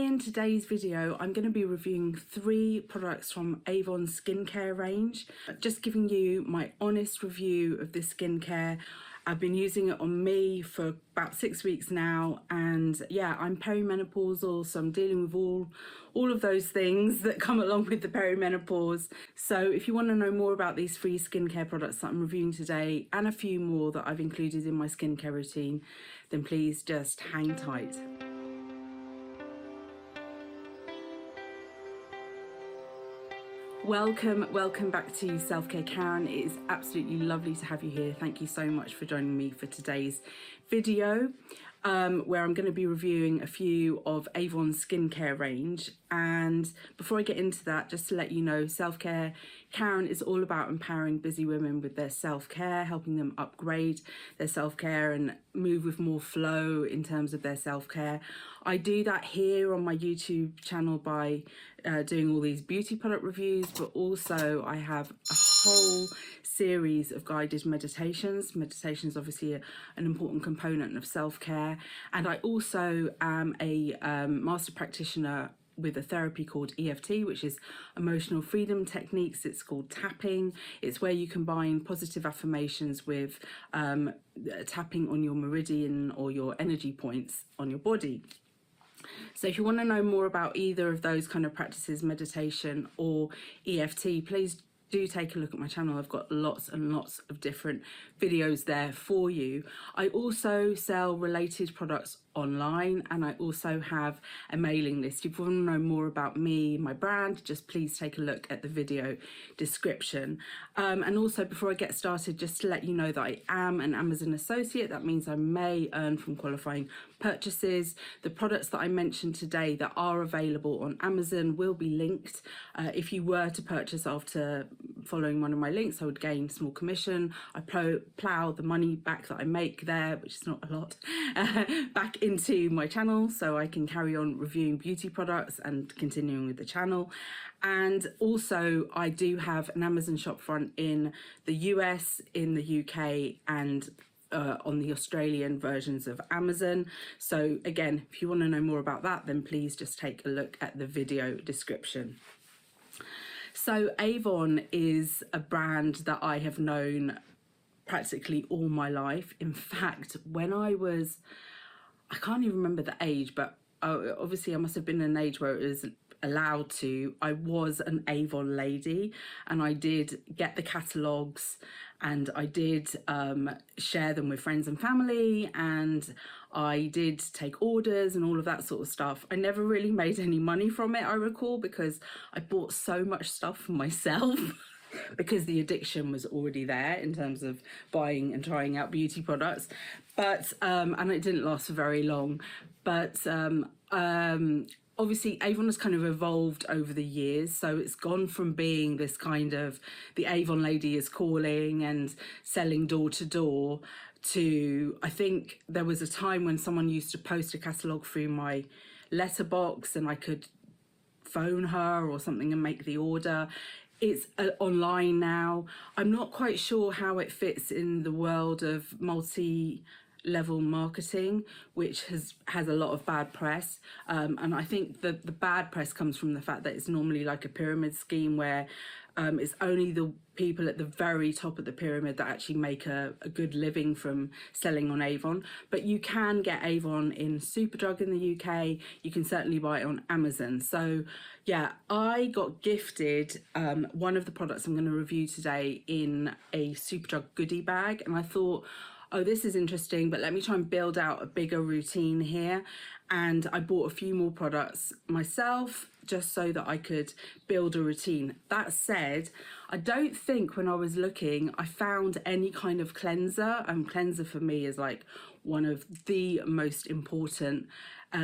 In today's video, I'm going to be reviewing 3 products from Avon skincare range. Just giving you my honest review of this skincare. I've been using it on me for about 6 weeks now, and yeah, I'm perimenopausal, so I'm dealing with all of those things that come along with the perimenopause. So if you want to know more about these 3 skincare products that I'm reviewing today, and a few more that I've included in my skincare routine, then please just hang tight. Welcome back to Selfcare Karen. It is absolutely lovely to have you here. Thank you so much for joining me for today's video, where I'm going to be reviewing a few of Avon's skincare range. And before I get into that, just to let you know, Selfcare Karen is all about empowering busy women with their self-care, helping them upgrade their self-care and move with more flow in terms of their self-care. I do that here on my YouTube channel by doing all these beauty product reviews, but also I have a whole series of guided meditations. Meditation is obviously an important component of self-care, and I also am a master practitioner with a therapy called EFT, which is emotional freedom techniques. It's called tapping. It's where you combine positive affirmations with tapping on your meridian or your energy points on your body. So if you want to know more about either of those kind of practices, meditation or EFT, please do take a look at my channel. I've got lots and lots of different videos there for you. I also sell related products online, and I also have a mailing list. If you want to know more about me, my brand, just please take a look at the video description. And also, before I get started, just to let you know that I am an Amazon associate. That means I may earn from qualifying purchases. The products that I mentioned today that are available on Amazon will be linked. If you were to purchase after following one of my links, I would gain small commission. I plow the money back that I make there, which is not a lot, back into my channel, so I can carry on reviewing beauty products and continuing with the channel. And also I do have an Amazon shopfront in the US, in the UK, and on the Australian versions of Amazon. So again, if you want to know more about that, then please just take a look at the video description. So Avon is a brand that I have known practically all my life. In fact, when I can't even remember the age, but obviously I must have been an age where it was allowed to. I was an Avon lady, and I did get the catalogues, and I did share them with friends and family, and I did take orders and all of that sort of stuff. I never really made any money from it, I recall, because I bought so much stuff for myself because the addiction was already there in terms of buying and trying out beauty products. But and it didn't last for very long. But obviously Avon has kind of evolved over the years, so it's gone from being this kind of the Avon lady is calling and selling door to door to, I think there was a time when someone used to post a catalogue through my letterbox and I could phone her or something and make the order. It's online now. I'm not quite sure how it fits in the world of multi-level marketing, which has a lot of bad press, and I think that the bad press comes from the fact that it's normally like a pyramid scheme where it's only the people at the very top of the pyramid that actually make a good living from selling on Avon. But you can get Avon in Superdrug in the UK. You can certainly buy it on Amazon. So yeah, I got gifted one of the products I'm going to review today in a Superdrug goodie bag, and I thought, oh, this is interesting, but let me try and build out a bigger routine here. And I bought a few more products myself just so that I could build a routine. That said, I don't think when I was looking, I found any kind of cleanser. Cleanser for me is like one of the most important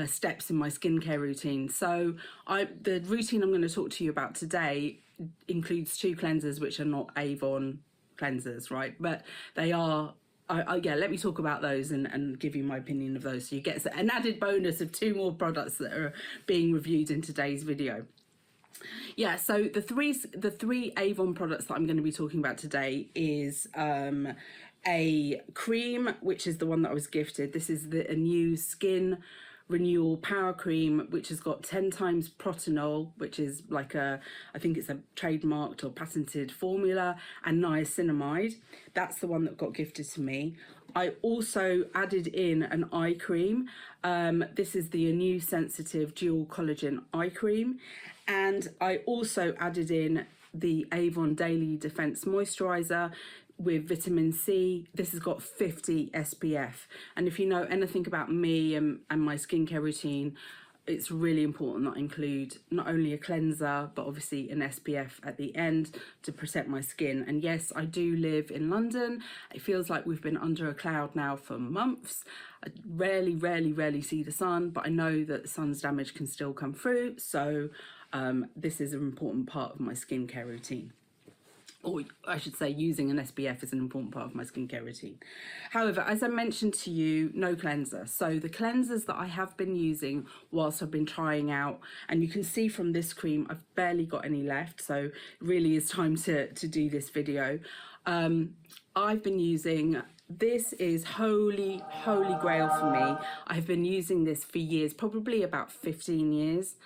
steps in my skincare routine. So the routine I'm going to talk to you about today includes 2 cleansers, which are not Avon cleansers, right? But they are yeah, let me talk about those and give you my opinion of those. So you get an added bonus of 2 more products that are being reviewed in today's video. Yeah, so the three Avon products that I'm going to be talking about today is a cream, which is the one that I was gifted. This is the Anew Skin Renewal Power Cream, which has got 10 times protanol, which is like I think it's a trademarked or patented formula, and niacinamide. That's the one that got gifted to me. I also added in an eye cream. This is the Anew Sensitive Dual Collagen Eye Cream. And I also added in the Avon Daily Defence Moisturiser with vitamin C. This has got 50 SPF. And if you know anything about me and my skincare routine, it's really important that I include not only a cleanser, but obviously an SPF at the end to protect my skin. And yes, I do live in London. It feels like we've been under a cloud now for months. I rarely see the sun, but I know that the sun's damage can still come through. So this is an important part of my skincare routine. Or I should say using an SPF is an important part of my skincare routine. However, as I mentioned to you, no cleanser. So the cleansers that I have been using whilst I've been trying out, and you can see from this cream, I've barely got any left. So it really is time to do this video. I've been using, this is holy grail for me. I've been using this for years, probably about 15 years,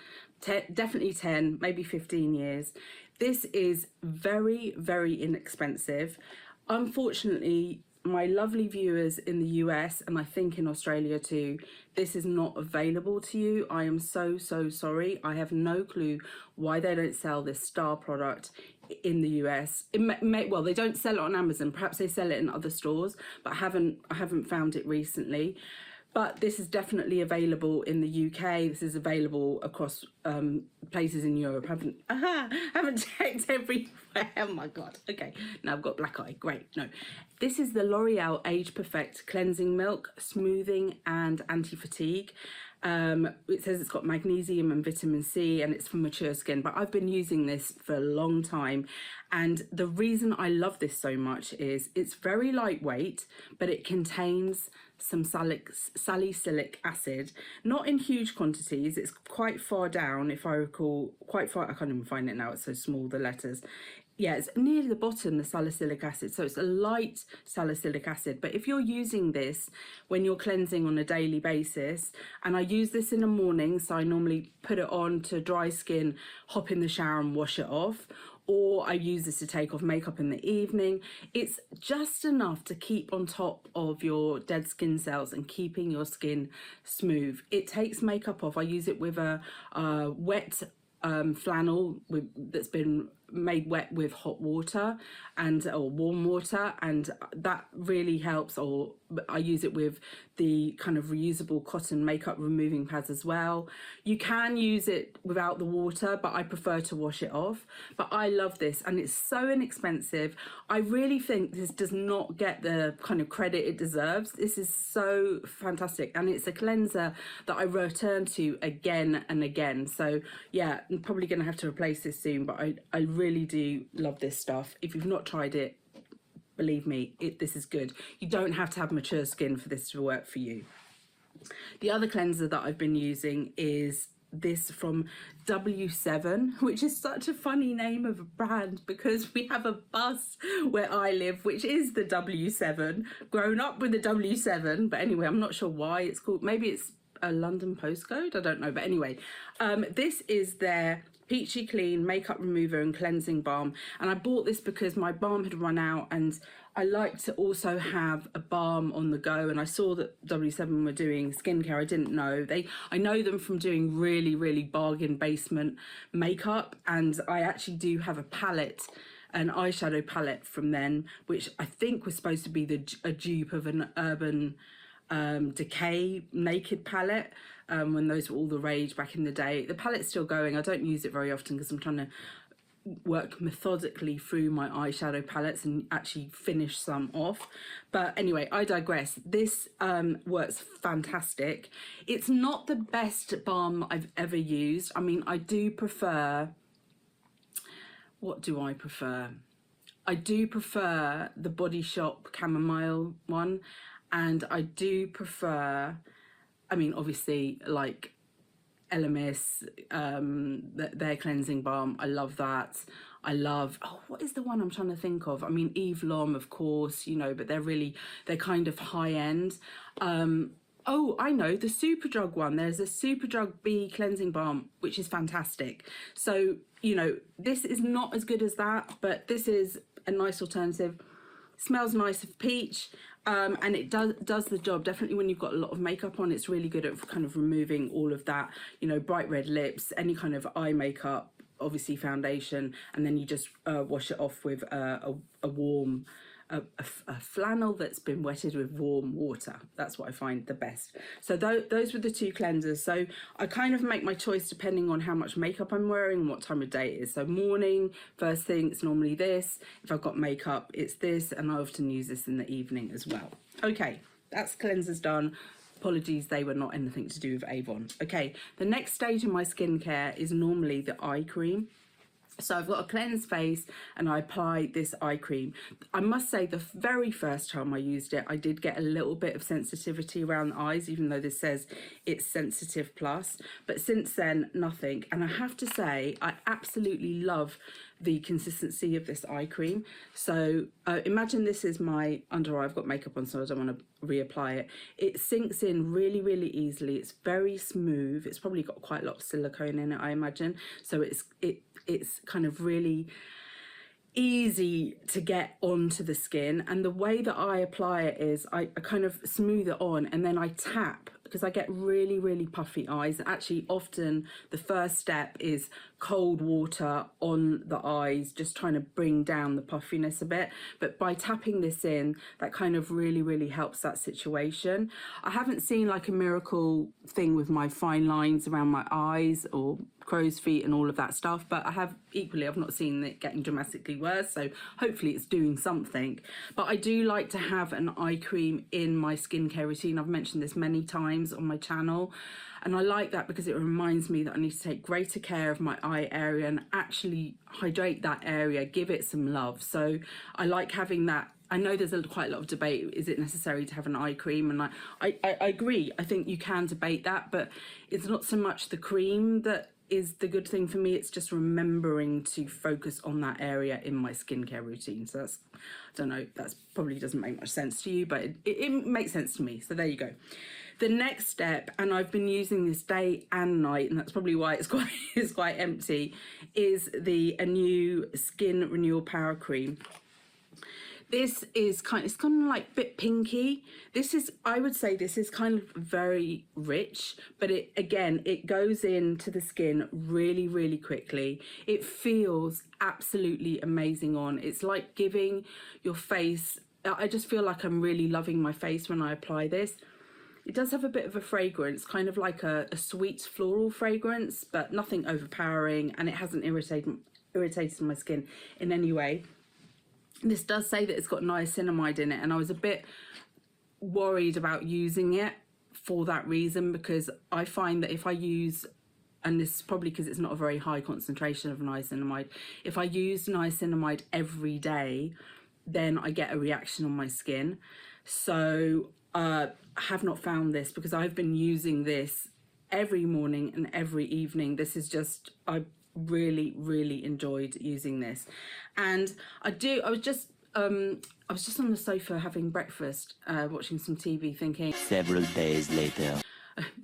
definitely 10, maybe 15 years. This is very inexpensive. Unfortunately, my lovely viewers in the US, and I think in Australia too, this is not available to you. I am so sorry. I have no clue why they don't sell this star product in the US. Well, they don't sell it on Amazon. Perhaps they sell it in other stores, but I haven't found it recently. But this is definitely available in the UK. This is available across places in Europe. Haven't checked everywhere. Oh my God. Okay, now I've got black eye. Great. No, this is the L'Oreal Age Perfect Cleansing Milk, Smoothing and Anti-Fatigue. It says it's got magnesium and vitamin C, and it's for mature skin, but I've been using this for a long time. And the reason I love this so much is it's very lightweight, but it contains some salicylic acid, not in huge quantities. It's quite far down, if I recall, quite far. I can't even find it now, it's so small, the letters. Yeah, it's near the bottom, the salicylic acid. So it's a light salicylic acid. But if you're using this when you're cleansing on a daily basis, and I use this in the morning, so I normally put it on to dry skin, hop in the shower and wash it off, or I use this to take off makeup in the evening. It's just enough to keep on top of your dead skin cells and keeping your skin smooth. It takes makeup off. I use it with a wet flannel that's been made wet with hot water or warm water, and that really helps. Or I use it with the kind of reusable cotton makeup removing pads as well. You can use it without the water, but I prefer to wash it off. But I love this, and it's so inexpensive. I really think this does not get the kind of credit it deserves. This is so fantastic, and it's a cleanser that I return to again and again. So yeah, I'm probably going to have to replace this soon, but I really do love this stuff. If you've not tried it, believe me, this is good. You don't have to have mature skin for this to work for you. The other cleanser that I've been using is this from W7, which is such a funny name of a brand because we have a bus where I live which is the W7, grown up with the W7, but anyway, I'm not sure why it's called. Maybe it's a London postcode, I don't know, but anyway, this is their Peachy Clean Makeup Remover and Cleansing Balm, and I bought this because my balm had run out, and I like to also have a balm on the go, and I saw that W7 were doing skincare. I didn't know. I know them from doing really bargain basement makeup, and I actually do have a palette, an eyeshadow palette from them, which I think was supposed to be a dupe of an Urban Decay Naked palette, when those were all the rage back in the day. The palette's still going. I don't use it very often because I'm trying to work methodically through my eyeshadow palettes and actually finish some off. But anyway, I digress. This works fantastic. It's not the best balm I've ever used. I mean, I do prefer, what do I prefer? I do prefer the Body Shop chamomile one, and I do prefer, I mean, obviously, like Elemis, their cleansing balm. I love that. I love, oh, what is the one I'm trying to think of? I mean, Eve Lom, of course, you know, but they're kind of high end. Oh, I know, the Superdrug one. There's a Superdrug B cleansing balm, which is fantastic. So, you know, this is not as good as that, but this is a nice alternative. Smells nice of peach, and it does the job. Definitely when you've got a lot of makeup on, it's really good at kind of removing all of that, you know, bright red lips, any kind of eye makeup, obviously foundation, and then you just wash it off with a warm a flannel that's been wetted with warm water. That's what I find the best. So those were the two cleansers. So I kind of make my choice depending on how much makeup I'm wearing and what time of day it is. So morning, first thing, it's normally this. If I've got makeup, it's this, and I often use this in the evening as well. Okay, that's cleansers done. Apologies, they were not anything to do with Avon. Okay, the next stage in my skincare is normally the eye cream. So I've got a cleansed face and I apply this eye cream. I must say the very first time I used it, I did get a little bit of sensitivity around the eyes, even though this says it's sensitive plus. But since then, nothing. And I have to say, I absolutely love the consistency of this eye cream. So imagine this is my under eye. I've got makeup on, so I don't want to reapply it. It sinks in really, really easily. It's very smooth. It's probably got quite a lot of silicone in it, I imagine. So it's kind of really easy to get onto the skin, and the way that I apply it is I kind of smooth it on and then I tap, because I get really, really puffy eyes. Actually, often the first step is cold water on the eyes, just trying to bring down the puffiness a bit. But by tapping this in, that kind of really, really helps that situation. I haven't seen like a miracle thing with my fine lines around my eyes or crow's feet and all of that stuff, but I've not seen it getting dramatically worse, so hopefully it's doing something. But I do like to have an eye cream in my skincare routine. I've mentioned this many times on my channel, and I like that because it reminds me that I need to take greater care of my eye area and actually hydrate that area, give it some love. So I like having that. I know there's quite a lot of debate, is it necessary to have an eye cream? And I agree, I think you can debate that, but it's not so much the cream that is the good thing for me. It's just remembering to focus on that area in my skincare routine. So that's, I don't know, that's probably doesn't make much sense to you, but it makes sense to me. So there you go. The next step, and I've been using this day and night, and that's probably why it's quite empty, is the Anew Skin Renewal Power Cream. This is it's kind of like a bit pinky. I would say this is kind of very rich, but it goes into the skin really, really quickly. It feels absolutely amazing on. It's like giving your face, I just feel like I'm really loving my face when I apply this. It does have a bit of a fragrance, kind of like a sweet floral fragrance, but nothing overpowering, and it hasn't irritated my skin in any way. This does say that it's got niacinamide in it, and I was a bit worried about using it for that reason, because I find that if I use, and this is probably because it's not a very high concentration of niacinamide, if I use niacinamide every day, then I get a reaction on my skin. So I have not found this, because I've been using this every morning and every evening. This is just, I really, really enjoyed using this. And I was just on the sofa having breakfast, watching some TV, thinking several days later.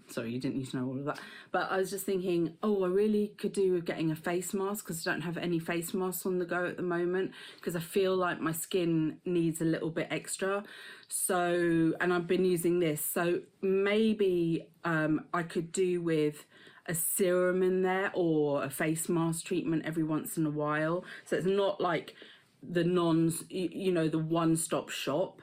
Sorry, you didn't need to know all of that. But I was just thinking, oh, I really could do with getting a face mask, because I don't have any face masks on the go at the moment, because I feel like my skin needs a little bit extra. So, and I've been using this. So maybe I could do with a serum in there or a face mask treatment every once in a while. So it's not like the the one-stop shop.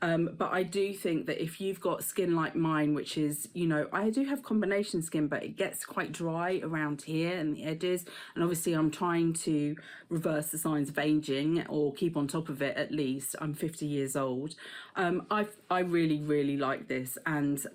But I do think that if you've got skin like mine, which is, I do have combination skin, but it gets quite dry around here and the edges. And obviously I'm trying to reverse the signs of aging, or keep on top of it at least. I'm 50 years old. I really, really like this. And,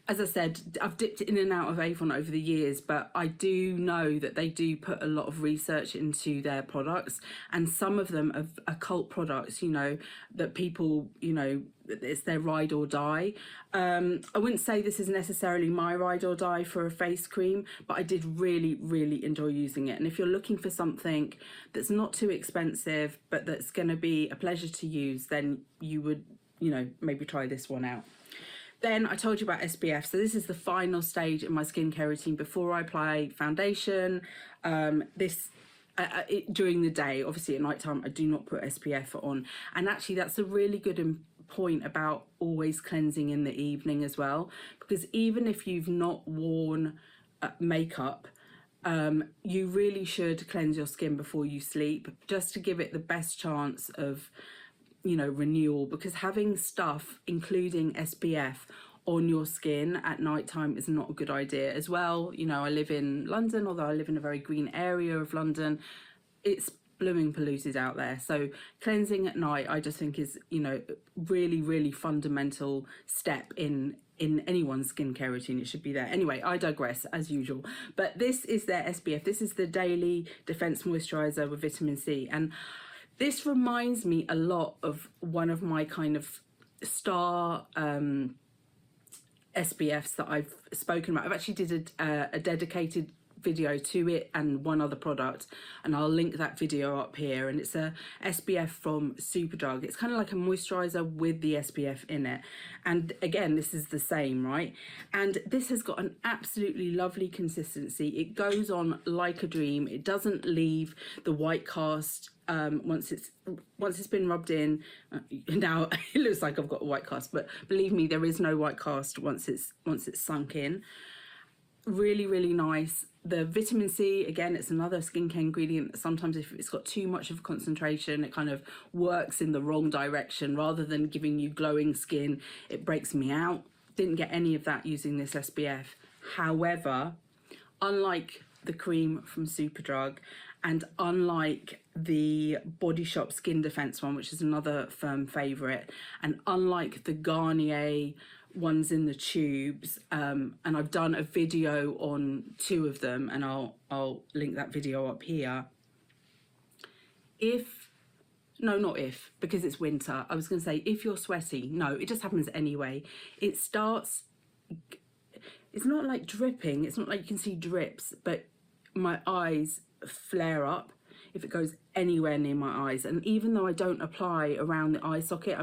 as I said, I've dipped in and out of Avon over the years, but I do know that they do put a lot of research into their products, and some of them are cult products, that people, it's their ride or die. I wouldn't say this is necessarily my ride or die for a face cream, but I did really, really enjoy using it. And if you're looking for something that's not too expensive, but that's going to be a pleasure to use, then you would, maybe try this one out. Then I told you about SPF. So this is the final stage in my skincare routine before I apply foundation. During the day, obviously at night time, I do not put SPF on. And actually that's a really good point about always cleansing in the evening as well, because even if you've not worn makeup, you really should cleanse your skin before you sleep, just to give it the best chance of, you know, renewal, because having stuff including SPF on your skin at night time is not a good idea as well. You know, I live in London, although I live in a very green area of London, it's blooming polluted out there. So cleansing at night, I just think is, you know, really fundamental step in anyone's skincare routine. It should be there. Anyway, I digress as usual. But this is their SPF. This is the Daily Defence Moisturiser with vitamin C. And this reminds me a lot of one of my kind of star SPFs that I've spoken about. I've actually did a dedicated video to it and one other product, and I'll link that video up here. And it's a SPF from Superdrug. It's kind of like a moisturizer with the SPF in it, and again, this is the same, right? And this has got an absolutely lovely consistency. It goes on like a dream. It doesn't leave the white cast once it's been rubbed in. Now it looks like I've got a white cast, but believe me, there is no white cast once it's sunk in. Really nice. The vitamin C, again, it's another skincare ingredient. Sometimes if it's got too much of a concentration, it kind of works in the wrong direction. Rather than giving you glowing skin, it breaks me out. Didn't get any of that using this SPF. However, unlike the cream from Superdrug, and unlike the Body Shop Skin Defence one, which is another firm favourite, and unlike the Garnier ones in the tubes, and I've done a video on 2 of them, and I'll link that video up here. Not if, because it's winter. I was going to say if you're sweaty. No, it just happens anyway. It starts, it's not like dripping, it's not like you can see drips, but my eyes flare up if it goes anywhere near my eyes. And even though I don't apply around the eye socket,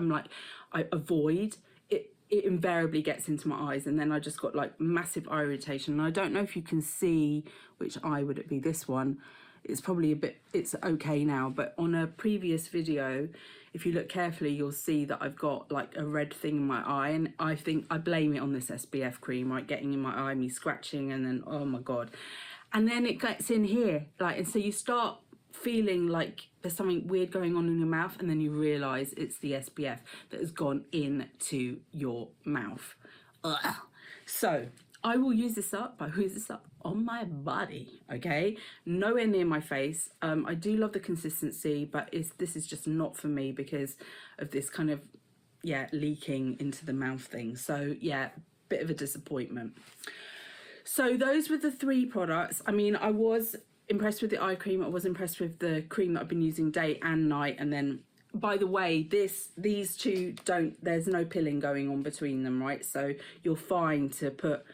I avoid it. It invariably gets into my eyes, and then I just got like massive eye irritation. And I don't know if you can see, which eye would it be? This one. It's probably it's okay now, but on a previous video, if you look carefully, you'll see that I've got like a red thing in my eye, and I think I blame it on this SPF cream, right, getting in my eye, me scratching, and then, oh my God. And then it gets in here, like, and so you start feeling like there's something weird going on in your mouth, and then you realise it's the SPF that has gone into your mouth. Ugh. So I will use this up, on my body, okay? Nowhere near my face. I do love the consistency, but this is just not for me because of this kind of, leaking into the mouth thing. So yeah, bit of a disappointment. So those were the 3 products. I mean, I was impressed with the eye cream. I was impressed with the cream that I've been using day and night. And then, by the way, these 2 there's no pilling going on between them, right? So you're fine to put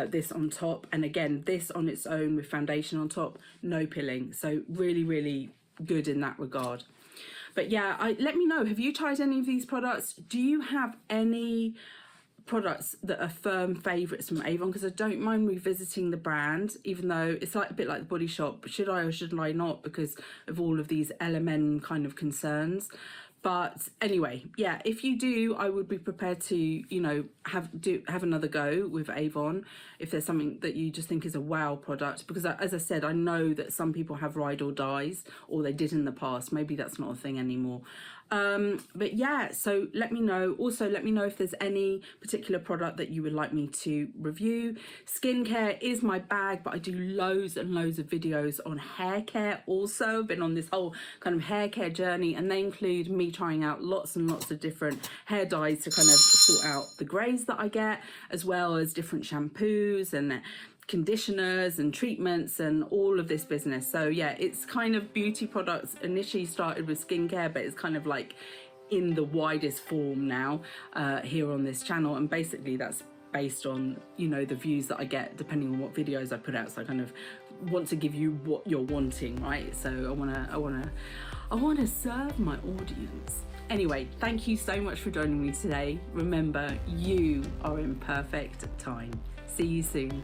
this on top. And again, this on its own with foundation on top, no pilling. So really good in that regard. But yeah, let me know, have you tried any of these products? Do you have any products that are firm favourites from Avon? Because I don't mind revisiting the brand, even though it's like a bit like the Body Shop. Should I or should I not, because of all of these LMN kind of concerns? But anyway, yeah, if you do, I would be prepared to, you know, have another go with Avon if there's something that you just think is a wow product. Because as I said, I know that some people have ride or dies, or they did in the past. Maybe that's not a thing anymore. But yeah, so let me know. Also, let me know if there's any particular product that you would like me to review. Skincare is my bag, but I do loads and loads of videos on hair care also. I've been on this whole kind of hair care journey, and they include me trying out lots and lots of different hair dyes to kind of sort out the greys that I get, as well as different shampoos and conditioners and treatments and all of this business. So yeah, it's kind of beauty products. Initially started with skincare, but it's kind of like in the widest form now here on this channel, and basically that's based on, you know, the views that I get depending on what videos I put out. So I kind of want to give you what you're wanting, right? So I want to serve my audience. Anyway, thank you so much for joining me today. Remember, you are in perfect time. See you soon.